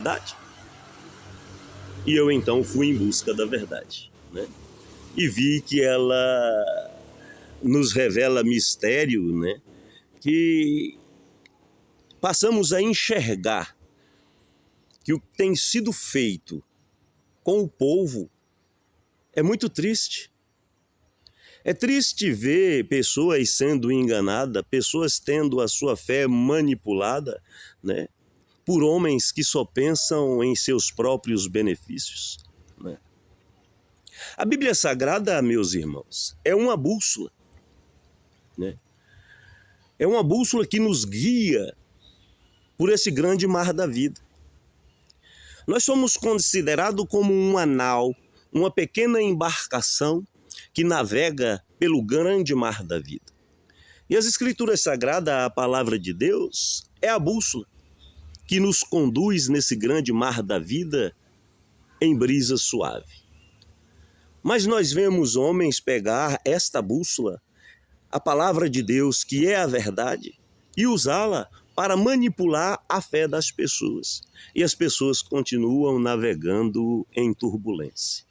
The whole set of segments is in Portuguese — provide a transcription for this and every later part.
verdade. E eu então fui em busca da verdade, né? E vi que ela nos revela mistério, né? Que passamos a enxergar que o que tem sido feito com o povo é muito triste. É triste ver pessoas sendo enganadas, pessoas tendo a sua fé manipulada, né, por homens que só pensam em seus próprios benefícios, né? A Bíblia Sagrada, meus irmãos, é uma bússola, né? É uma bússola que nos guia por esse grande mar da vida. Nós somos considerados como uma nau, uma pequena embarcação que navega pelo grande mar da vida. E as Escrituras Sagradas, a palavra de Deus, é a bússola que nos conduz nesse grande mar da vida em brisa suave. Mas nós vemos homens pegar esta bússola, a palavra de Deus, que é a verdade, e usá-la para manipular a fé das pessoas. E as pessoas continuam navegando em turbulência,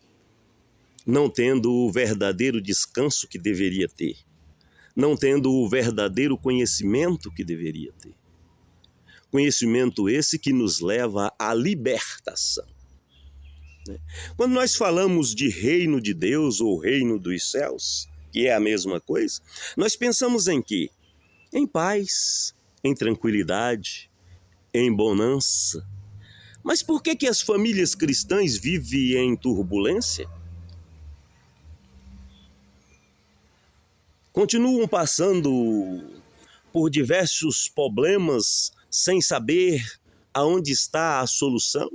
não tendo o verdadeiro descanso que deveria ter, não tendo o verdadeiro conhecimento que deveria ter. Conhecimento esse que nos leva à libertação. Quando nós falamos de reino de Deus ou reino dos céus, que é a mesma coisa, nós pensamos em quê? Em paz, em tranquilidade, em bonança. Mas por que as famílias cristãs vivem em turbulência? Continuam passando por diversos problemas sem saber aonde está a solução,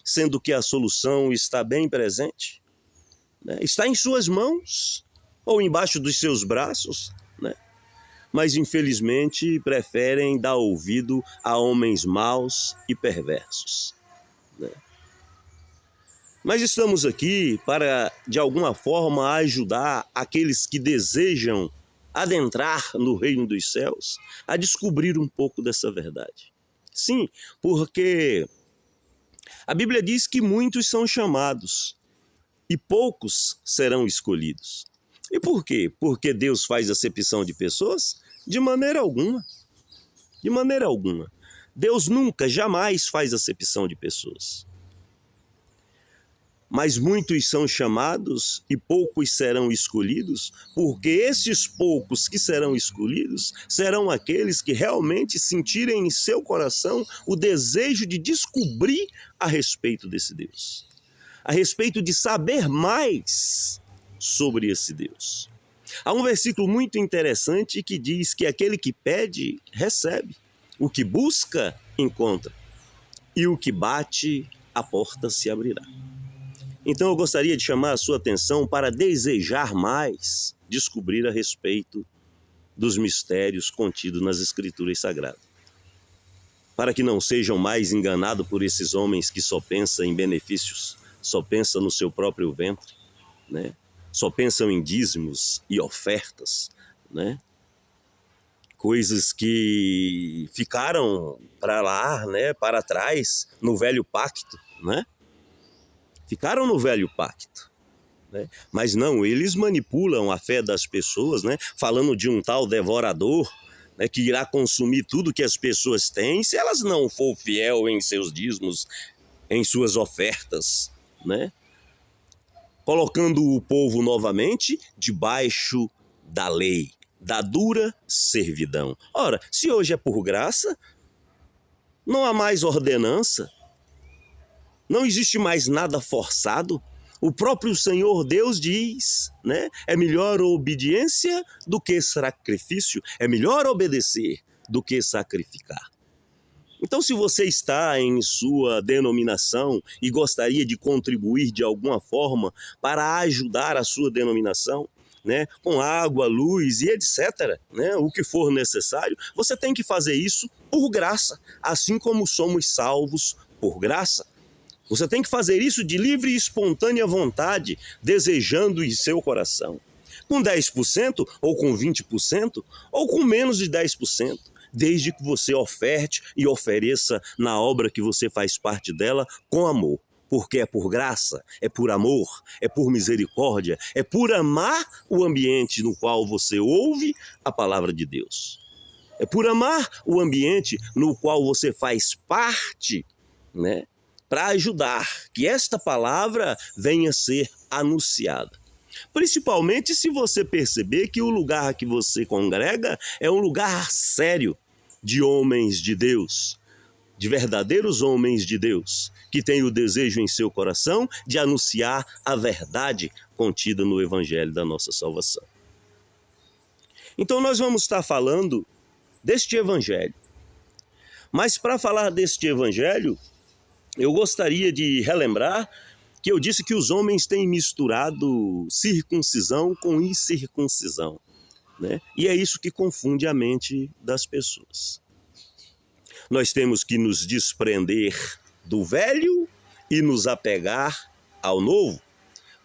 sendo que a solução está bem presente, né? Está em suas mãos ou embaixo dos seus braços, né? Mas infelizmente preferem dar ouvido a homens maus e perversos, né? Mas estamos aqui para, de alguma forma, ajudar aqueles que desejam adentrar no reino dos céus a descobrir um pouco dessa verdade. Sim, porque a Bíblia diz que muitos são chamados e poucos serão escolhidos. E por quê? Porque Deus faz acepção de pessoas? De maneira alguma. De maneira alguma. Deus nunca, jamais faz acepção de pessoas. Mas muitos são chamados e poucos serão escolhidos, porque esses poucos que serão escolhidos serão aqueles que realmente sentirem em seu coração o desejo de descobrir a respeito desse Deus, a respeito de saber mais sobre esse Deus. Há um versículo muito interessante que diz que aquele que pede, recebe, o que busca, encontra, e o que bate, a porta se abrirá. Então eu gostaria de chamar a sua atenção para desejar mais descobrir a respeito dos mistérios contidos nas Escrituras Sagradas, para que não sejam mais enganados por esses homens que só pensam em benefícios, só pensam no seu próprio ventre, né? Só pensam em dízimos e ofertas, né? Coisas que ficaram para lá, né? Para trás, no velho pacto, né? Ficaram no velho pacto, né? Mas não, eles manipulam a fé das pessoas, né? Falando de um tal devorador, né? Que irá consumir tudo que as pessoas têm se elas não for fiel em seus dízimos, em suas ofertas, né? Colocando o povo novamente debaixo da lei, da dura servidão. Ora, se hoje é por graça, não há mais ordenança, não existe mais nada forçado. O próprio Senhor Deus diz, né? É melhor obediência do que sacrifício. É melhor obedecer do que sacrificar. Então, se você está em sua denominação e gostaria de contribuir de alguma forma para ajudar a sua denominação, né, com água, luz e etc., né, o que for necessário, você tem que fazer isso por graça, assim como somos salvos por graça. Você tem que fazer isso de livre e espontânea vontade, desejando em seu coração. Com 10%, ou com 20%, ou com menos de 10%. desde que você oferte e ofereça na obra que você faz parte dela com amor. Porque é por graça, é por amor, é por misericórdia, é por amar o ambiente no qual você ouve a palavra de Deus. É por amar o ambiente no qual você faz parte, né, para ajudar que esta palavra venha a ser anunciada. Principalmente se você perceber que o lugar que você congrega é um lugar sério de homens de Deus, de verdadeiros homens de Deus, que têm o desejo em seu coração de anunciar a verdade contida no Evangelho da nossa salvação. Então nós vamos estar falando deste Evangelho. Mas para falar deste Evangelho, eu gostaria de relembrar que eu disse que os homens têm misturado circuncisão com incircuncisão, né? E é isso que confunde a mente das pessoas. Nós temos que nos desprender do velho e nos apegar ao novo,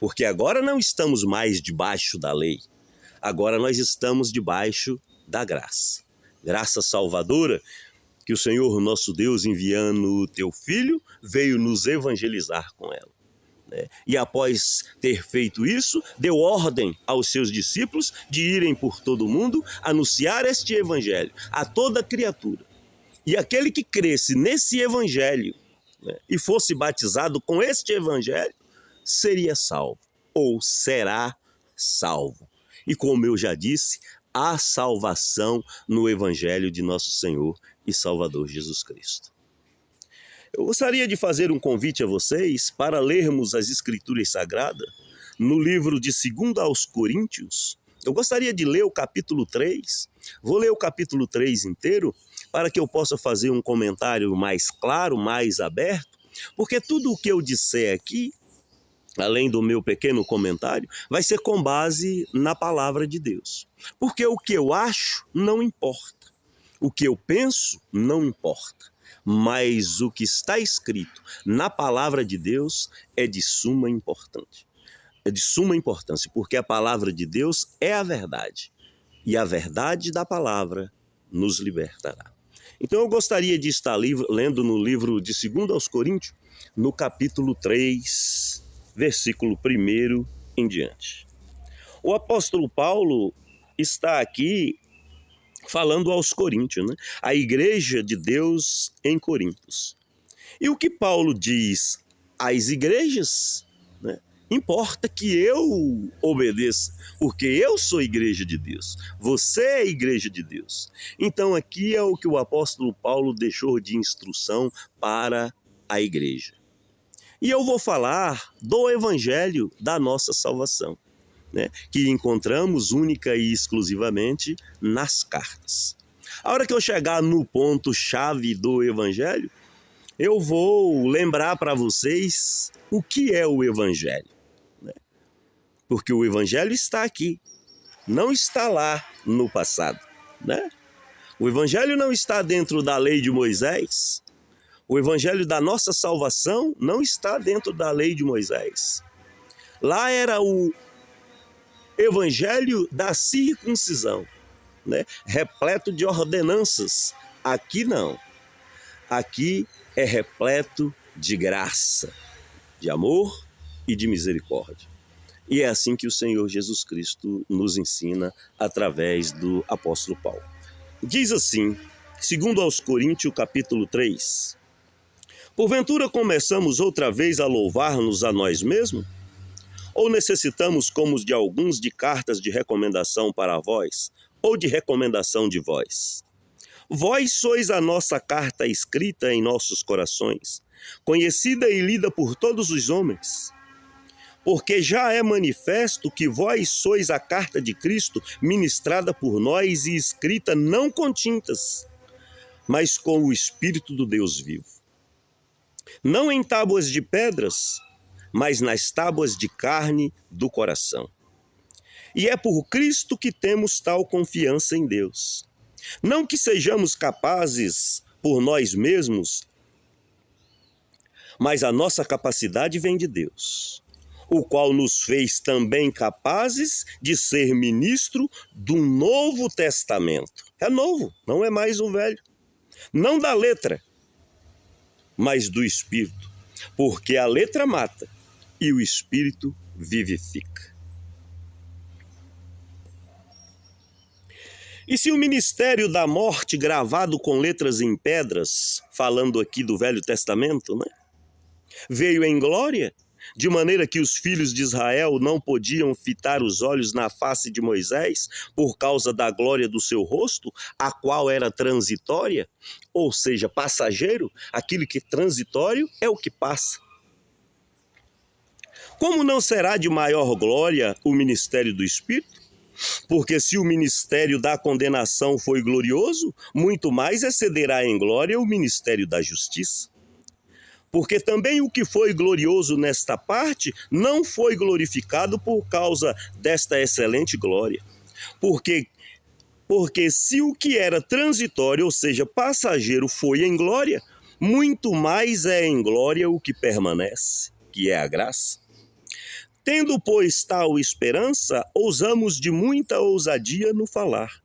porque agora não estamos mais debaixo da lei, agora nós estamos debaixo da graça. Graça salvadora que o Senhor nosso Deus, enviando o teu Filho, veio nos evangelizar com ela. E após ter feito isso, deu ordem aos seus discípulos de irem por todo o mundo anunciar este evangelho a toda criatura. E aquele que cresce nesse evangelho, né, e fosse batizado com este evangelho, seria salvo, ou será salvo. E como eu já disse, há salvação no evangelho de nosso Senhor e Salvador Jesus Cristo. Eu gostaria de fazer um convite a vocês para lermos as Escrituras Sagradas no livro de 2 aos Coríntios. Eu gostaria de ler o capítulo 3. Vou ler o capítulo 3 inteiro para que eu possa fazer um comentário mais claro, mais aberto, porque tudo o que eu disser aqui, além do meu pequeno comentário, vai ser com base na palavra de Deus. Porque o que eu acho não importa. O que eu penso não importa. Mas o que está escrito na palavra de Deus é de suma importância. É de suma importância, porque a palavra de Deus é a verdade. E a verdade da palavra nos libertará. Então eu gostaria de estar lendo no livro de 2 aos Coríntios, no capítulo 3, versículo 1 em diante. O apóstolo Paulo está aqui falando aos coríntios, né? A igreja de Deus em Coríntios. E o que Paulo diz às igrejas, né? Importa que eu obedeça, porque eu sou igreja de Deus, você é igreja de Deus. Então aqui é o que o apóstolo Paulo deixou de instrução para a igreja. E eu vou falar do evangelho da nossa salvação, né, que encontramos única e exclusivamente nas cartas. A hora que eu chegar no ponto-chave do evangelho, eu vou lembrar para vocês o que é o evangelho, né? Porque o evangelho está aqui, não está lá no passado, né? O evangelho não está dentro da lei de Moisés. O evangelho da nossa salvação não está dentro da lei de Moisés. Lá era o evangelho da circuncisão, né? Repleto de ordenanças. Aqui não. Aqui é repleto de graça, de amor e de misericórdia. E é assim que o Senhor Jesus Cristo nos ensina através do apóstolo Paulo. Diz assim, 2 aos Coríntios, capítulo 3. Porventura começamos outra vez a louvar-nos a nós mesmos? Ou necessitamos, como os de alguns, de cartas de recomendação para vós, ou de recomendação de vós? Vós sois a nossa carta escrita em nossos corações, conhecida e lida por todos os homens. Porque já é manifesto que vós sois a carta de Cristo, ministrada por nós e escrita não com tintas, mas com o Espírito do Deus vivo. Não em tábuas de pedras, mas nas tábuas de carne do coração. E é por Cristo que temos tal confiança em Deus. Não que sejamos capazes por nós mesmos, mas a nossa capacidade vem de Deus, o qual nos fez também capazes de ser ministro do Novo Testamento. É novo, não é mais o velho. Não da letra, mas do Espírito. Porque a letra mata e o Espírito vivifica. E se o ministério da morte gravado com letras em pedras, falando aqui do Velho Testamento, né, veio em glória, de maneira que os filhos de Israel não podiam fitar os olhos na face de Moisés por causa da glória do seu rosto, a qual era transitória, ou seja, passageiro, aquilo que é transitório é o que passa. Como não será de maior glória o ministério do Espírito? Porque se o ministério da condenação foi glorioso, muito mais excederá em glória o ministério da justiça. Porque também o que foi glorioso nesta parte não foi glorificado por causa desta excelente glória. Porque se o que era transitório, ou seja, passageiro, foi em glória, muito mais é em glória o que permanece, que é a graça. Tendo, pois, tal esperança, ousamos de muita ousadia no falar.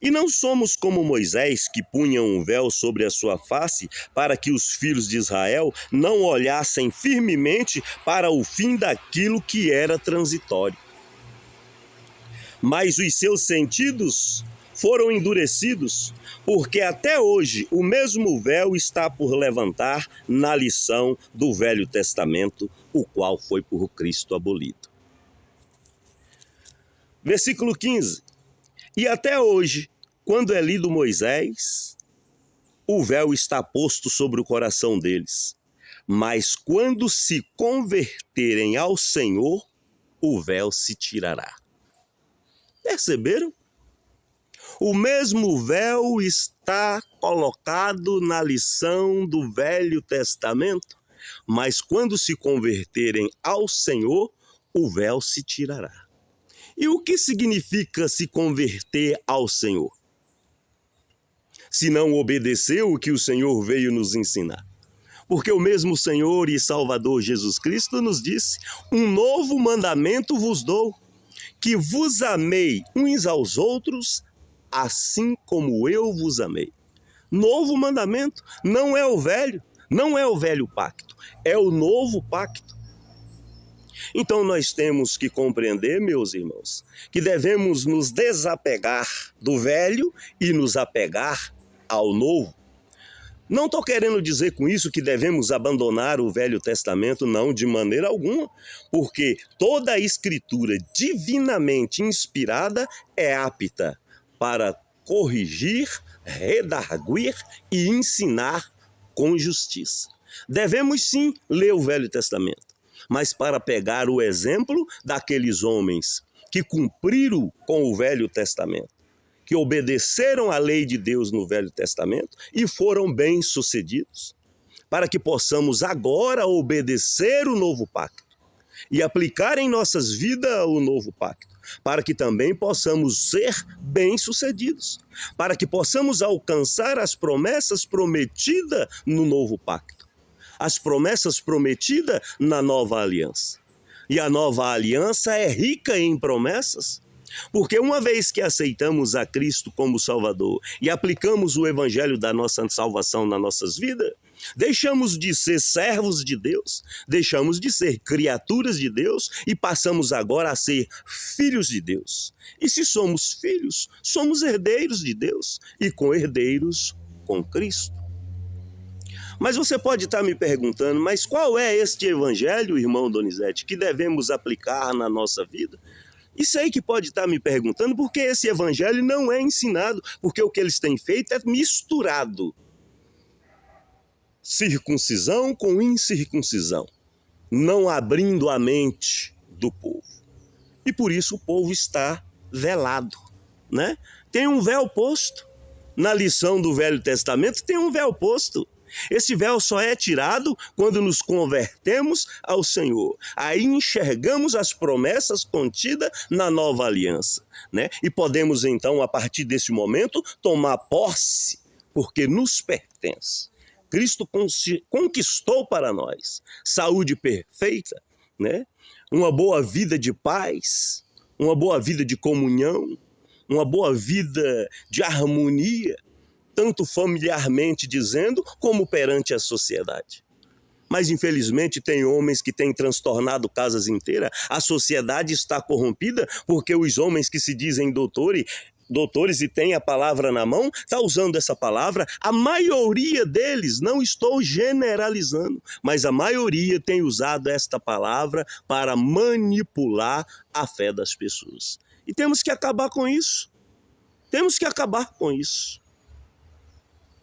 E não somos como Moisés, que punha um véu sobre a sua face, para que os filhos de Israel não olhassem firmemente para o fim daquilo que era transitório. Mas os seus sentidos foram endurecidos, porque até hoje o mesmo véu está por levantar na lição do Velho Testamento, o qual foi por Cristo abolido. Versículo 15. E até hoje, quando é lido Moisés, o véu está posto sobre o coração deles. Mas quando se converterem ao Senhor, o véu se tirará. Perceberam? O mesmo véu está colocado na lição do Velho Testamento, mas quando se converterem ao Senhor, o véu se tirará. E o que significa se converter ao Senhor? Se não obedecer o que o Senhor veio nos ensinar. Porque o mesmo Senhor e Salvador Jesus Cristo nos disse: um novo mandamento vos dou, que vos amei uns aos outros, assim como eu vos amei. Novo mandamento, não é o velho pacto, é o novo pacto. Então nós temos que compreender, meus irmãos, que devemos nos desapegar do velho e nos apegar ao novo. Não estou querendo dizer com isso que devemos abandonar o Velho Testamento, não, de maneira alguma, porque toda a escritura divinamente inspirada é apta para corrigir, redarguir e ensinar com justiça. Devemos sim ler o Velho Testamento, mas para pegar o exemplo daqueles homens que cumpriram com o Velho Testamento, que obedeceram à lei de Deus no Velho Testamento e foram bem-sucedidos, para que possamos agora obedecer o novo pacto e aplicar em nossas vidas o novo pacto, para que também possamos ser bem-sucedidos, para que possamos alcançar as promessas prometidas no novo pacto, as promessas prometidas na nova aliança. E a nova aliança é rica em promessas, porque uma vez que aceitamos a Cristo como Salvador e aplicamos o evangelho da nossa salvação nas nossas vidas, deixamos de ser servos de Deus, deixamos de ser criaturas de Deus e passamos agora a ser filhos de Deus. E se somos filhos, somos herdeiros de Deus e co-herdeiros com Cristo. Mas você pode estar me perguntando, mas qual é este evangelho, irmão Donizete, que devemos aplicar na nossa vida? Isso aí que pode estar me perguntando, porque esse evangelho não é ensinado, porque o que eles têm feito é misturado circuncisão com incircuncisão, não abrindo a mente do povo. E por isso o povo está velado, né? Tem um véu posto. Na lição do Velho Testamento tem um véu posto. Esse véu só é tirado quando nos convertemos ao Senhor. Aí enxergamos as promessas contidas na nova aliança, né? E podemos então, a partir desse momento, tomar posse, porque nos pertence. Cristo conquistou para nós saúde perfeita, né? Uma boa vida de paz, uma boa vida de comunhão, uma boa vida de harmonia, tanto familiarmente dizendo, como perante a sociedade. Mas, infelizmente, tem homens que têm transtornado casas inteiras. A sociedade está corrompida porque os homens que se dizem doutores e têm a palavra na mão, está usando essa palavra. A maioria deles, não estou generalizando, mas a maioria tem usado esta palavra para manipular a fé das pessoas. E temos que acabar com isso. Temos que acabar com isso.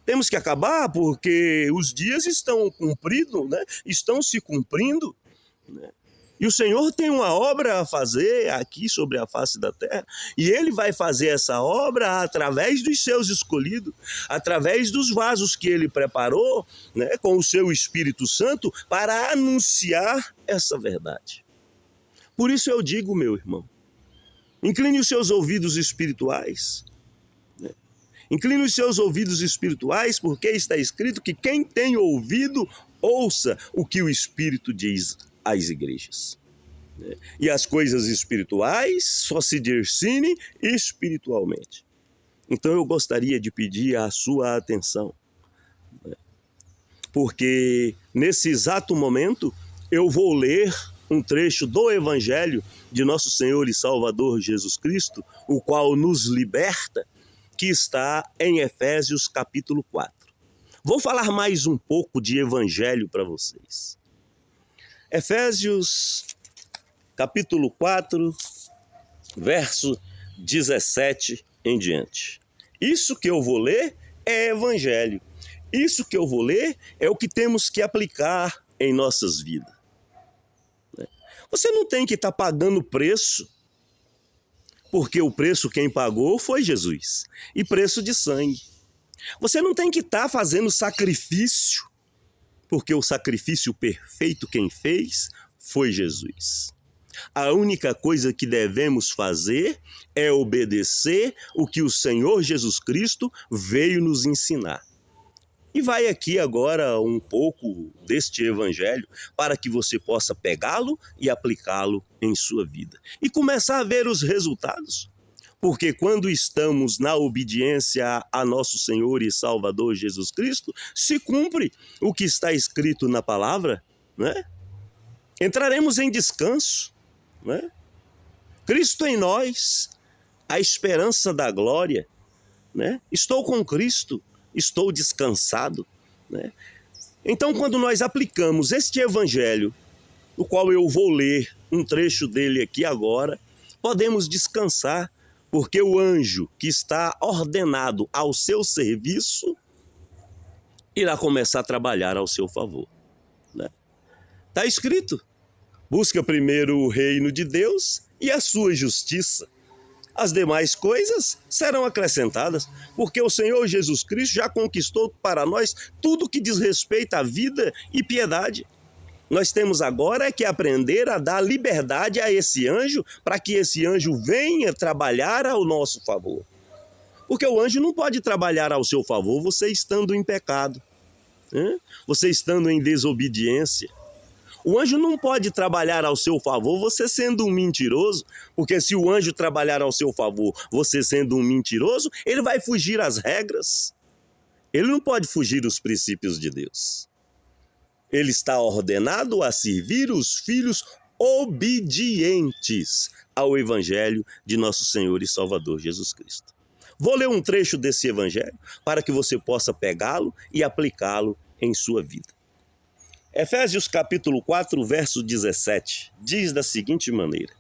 Temos que acabar porque os dias estão cumpridos, né? Estão se cumprindo, né? E o Senhor tem uma obra a fazer aqui sobre a face da terra, e Ele vai fazer essa obra através dos seus escolhidos, através dos vasos que Ele preparou, né, com o seu Espírito Santo, para anunciar essa verdade. Por isso eu digo, meu irmão, incline os seus ouvidos espirituais, incline os seus ouvidos espirituais, porque está escrito que quem tem ouvido, ouça o que o Espírito diz às igrejas. E as coisas espirituais só se discernem espiritualmente. Então eu gostaria de pedir a sua atenção, porque nesse exato momento eu vou ler um trecho do Evangelho de nosso Senhor e Salvador Jesus Cristo, o qual nos liberta, que está em Efésios capítulo 4. Vou falar mais um pouco de evangelho para vocês. Efésios capítulo 4, verso 17 em diante. Isso que eu vou ler é evangelho. Isso que eu vou ler é o que temos que aplicar em nossas vidas. Você não tem que estar pagando preço, porque o preço quem pagou foi Jesus, e preço de sangue. Você não tem que estar fazendo sacrifício, porque o sacrifício perfeito quem fez foi Jesus. A única coisa que devemos fazer é obedecer o que o Senhor Jesus Cristo veio nos ensinar. E vai aqui agora um pouco deste evangelho para que você possa pegá-lo e aplicá-lo em sua vida. E começar a ver os resultados. Porque quando estamos na obediência a nosso Senhor e Salvador Jesus Cristo, se cumpre o que está escrito na palavra, né? Entraremos em descanso, né? Cristo em nós, a esperança da glória, né? Estou com Cristo. Estou descansado, né? Então, quando nós aplicamos este evangelho, o qual eu vou ler um trecho dele aqui agora, podemos descansar, porque o anjo que está ordenado ao seu serviço irá começar a trabalhar ao seu favor, né? Está escrito: busca primeiro o reino de Deus e a sua justiça. As demais coisas serão acrescentadas, porque o Senhor Jesus Cristo já conquistou para nós tudo que diz respeito à vida e piedade. Nós temos agora que aprender a dar liberdade a esse anjo, para que esse anjo venha trabalhar ao nosso favor. Porque o anjo não pode trabalhar ao seu favor você estando em pecado, né? Você estando em desobediência. O anjo não pode trabalhar ao seu favor você sendo um mentiroso, porque se o anjo trabalhar ao seu favor você sendo um mentiroso, ele vai fugir às regras. Ele não pode fugir dos princípios de Deus. Ele está ordenado a servir os filhos obedientes ao evangelho de nosso Senhor e Salvador Jesus Cristo. Vou ler um trecho desse evangelho para que você possa pegá-lo e aplicá-lo em sua vida. Efésios capítulo 4, verso 17, diz da seguinte maneira: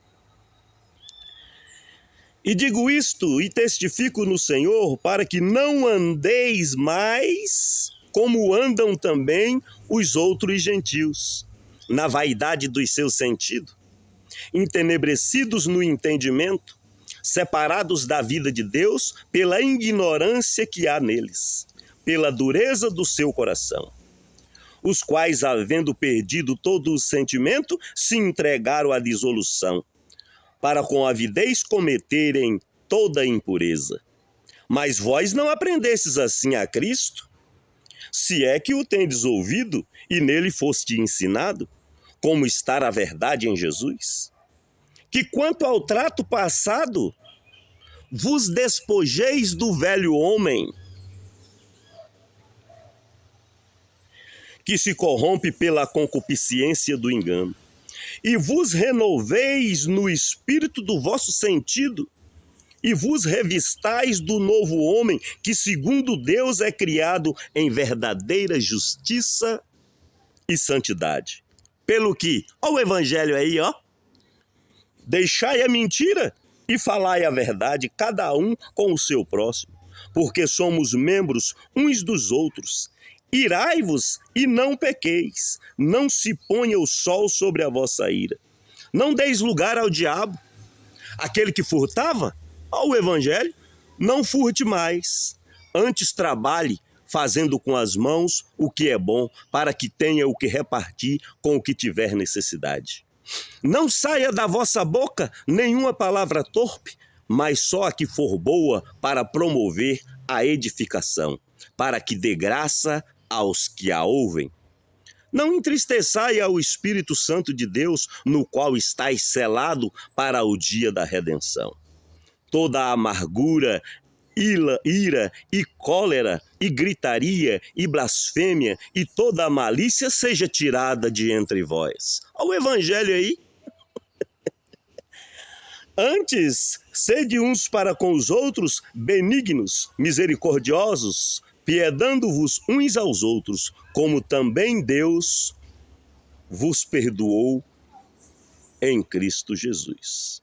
E digo isto e testifico no Senhor, para que não andeis mais como andam também os outros gentios, na vaidade dos seus sentidos, entenebrecidos no entendimento, separados da vida de Deus pela ignorância que há neles, pela dureza do seu coração, os quais, havendo perdido todo o sentimento, se entregaram à dissolução, para com avidez cometerem toda impureza. Mas vós não aprendestes assim a Cristo, se é que o tendes ouvido e nele foste ensinado, como está a verdade em Jesus, que quanto ao trato passado, vos despojeis do velho homem, que se corrompe pela concupiscência do engano, e vos renoveis no espírito do vosso sentido, e vos revistais do novo homem, que segundo Deus é criado em verdadeira justiça e santidade. Pelo que, ó o evangelho aí, ó, deixai a mentira e falai a verdade, cada um com o seu próximo, porque somos membros uns dos outros. Irai-vos e não pequeis, não se ponha o sol sobre a vossa ira. Não deis lugar ao diabo. Aquele que furtava, ao evangelho, não furte mais. Antes trabalhe, fazendo com as mãos o que é bom, para que tenha o que repartir com o que tiver necessidade. Não saia da vossa boca nenhuma palavra torpe, mas só a que for boa para promover a edificação, para que dê graça aos que a ouvem. Não entristeçai ao Espírito Santo de Deus, no qual estáis selado para o dia da redenção. Toda a amargura, ira e cólera, e gritaria, e blasfêmia, e toda a malícia seja tirada de entre vós. Olha o evangelho aí. Antes, sede uns para com os outros benignos, misericordiosos, piedando-vos uns aos outros, como também Deus vos perdoou em Cristo Jesus.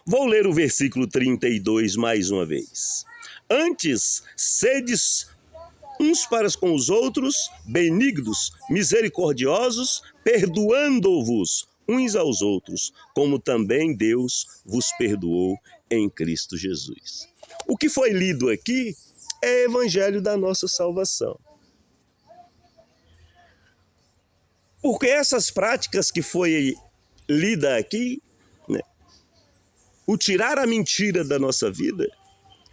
Vou ler o versículo 32 mais uma vez. Antes, sedes uns para com os outros benignos, misericordiosos, perdoando-vos uns aos outros, como também Deus vos perdoou em Cristo Jesus. O que foi lido aqui é o evangelho da nossa salvação. Porque essas práticas que foi lida aqui, né, o tirar a mentira da nossa vida,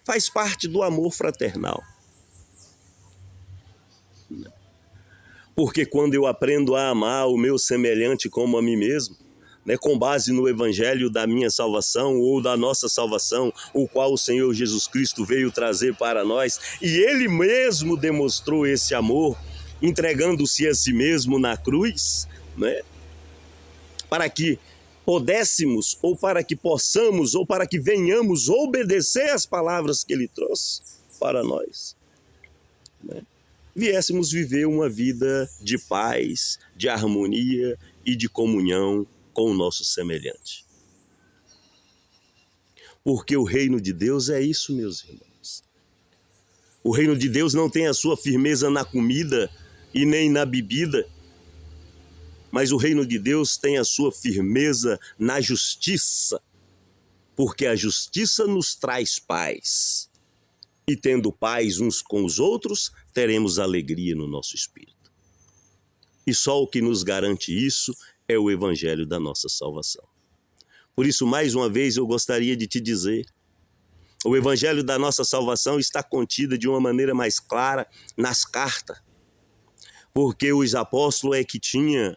faz parte do amor fraternal. Porque quando eu aprendo a amar o meu semelhante como a mim mesmo, né, com base no evangelho da minha salvação ou da nossa salvação, o qual o Senhor Jesus Cristo veio trazer para nós, e Ele mesmo demonstrou esse amor, entregando-se a si mesmo na cruz, né, para que pudéssemos, ou para que possamos, ou para que venhamos obedecer às palavras que Ele trouxe para nós, né, viéssemos viver uma vida de paz, de harmonia e de comunhão com o nosso semelhante. Porque o reino de Deus é isso, meus irmãos. O reino de Deus não tem a sua firmeza na comida e nem na bebida, mas o reino de Deus tem a sua firmeza na justiça, porque a justiça nos traz paz. E tendo paz uns com os outros, teremos alegria no nosso espírito. E só o que nos garante isso é o evangelho da nossa salvação. Por isso, mais uma vez, eu gostaria de te dizer, o evangelho da nossa salvação está contida de uma maneira mais clara nas cartas, porque os apóstolos é que tinham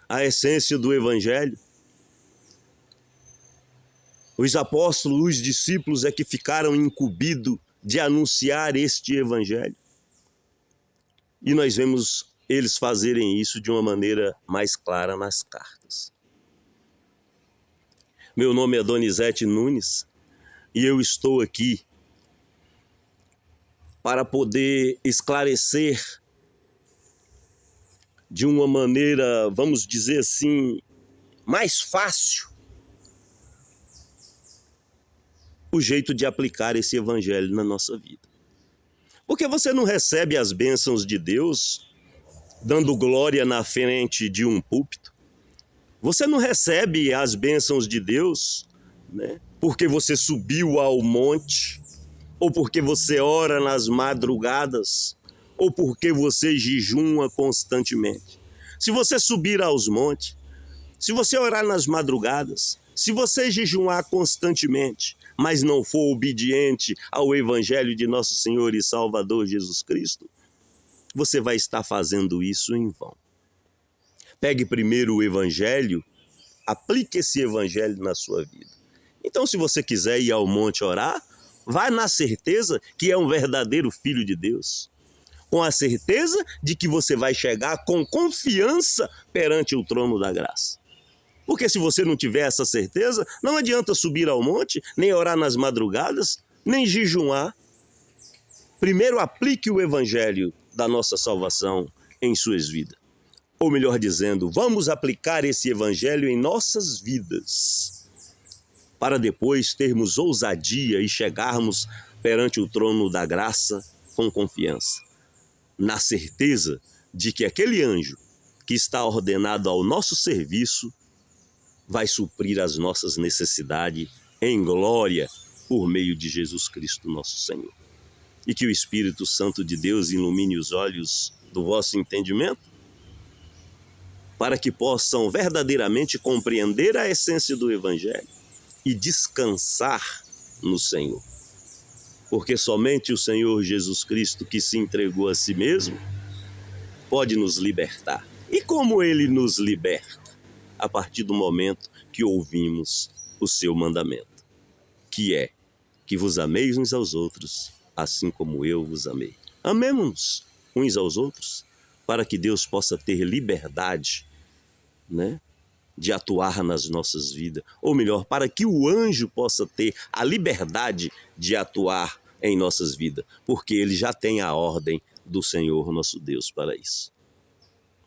a essência do evangelho. Os apóstolos, os discípulos é que ficaram incumbidos de anunciar este evangelho. E nós vemos eles fazerem isso de uma maneira mais clara nas cartas. Meu nome é Donizete Nunes e eu estou aqui para poder esclarecer de uma maneira, vamos dizer assim, mais fácil, o jeito de aplicar esse evangelho na nossa vida. Porque você não recebe as bênçãos de Deus dando glória na frente de um púlpito. Você não recebe as bênçãos de Deus, né, porque você subiu ao monte, ou porque você ora nas madrugadas, ou porque você jejuma constantemente. Se você subir aos montes, se você orar nas madrugadas, se você jejuar constantemente, mas não for obediente ao evangelho de nosso Senhor e Salvador Jesus Cristo, você vai estar fazendo isso em vão. Pegue primeiro o Evangelho, aplique esse Evangelho na sua vida. Então, se você quiser ir ao monte orar, vá na certeza que é um verdadeiro filho de Deus, com a certeza de que você vai chegar com confiança perante o trono da graça. Porque se você não tiver essa certeza, não adianta subir ao monte, nem orar nas madrugadas, nem jejuar. Primeiro aplique o Evangelho da nossa salvação em suas vidas. Ou melhor dizendo, vamos aplicar esse Evangelho em nossas vidas, para depois termos ousadia e chegarmos perante o trono da graça com confiança, na certeza de que aquele anjo que está ordenado ao nosso serviço vai suprir as nossas necessidades em glória por meio de Jesus Cristo, nosso Senhor. E que o Espírito Santo de Deus ilumine os olhos do vosso entendimento, para que possam verdadeiramente compreender a essência do Evangelho e descansar no Senhor. Porque somente o Senhor Jesus Cristo, que se entregou a si mesmo, pode nos libertar. E como Ele nos liberta? A partir do momento que ouvimos o seu mandamento, que é que vos ameis uns aos outros, assim como eu vos amei. Amemo-nos uns aos outros, para que Deus possa ter liberdade, né, de atuar nas nossas vidas. Ou melhor, para que o anjo possa ter a liberdade de atuar em nossas vidas, porque ele já tem a ordem do Senhor nosso Deus para isso.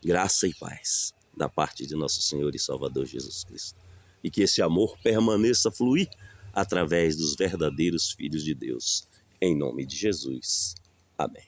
Graça e paz da parte de nosso Senhor e Salvador Jesus Cristo. E que esse amor permaneça a fluir através dos verdadeiros filhos de Deus. Em nome de Jesus. Amém.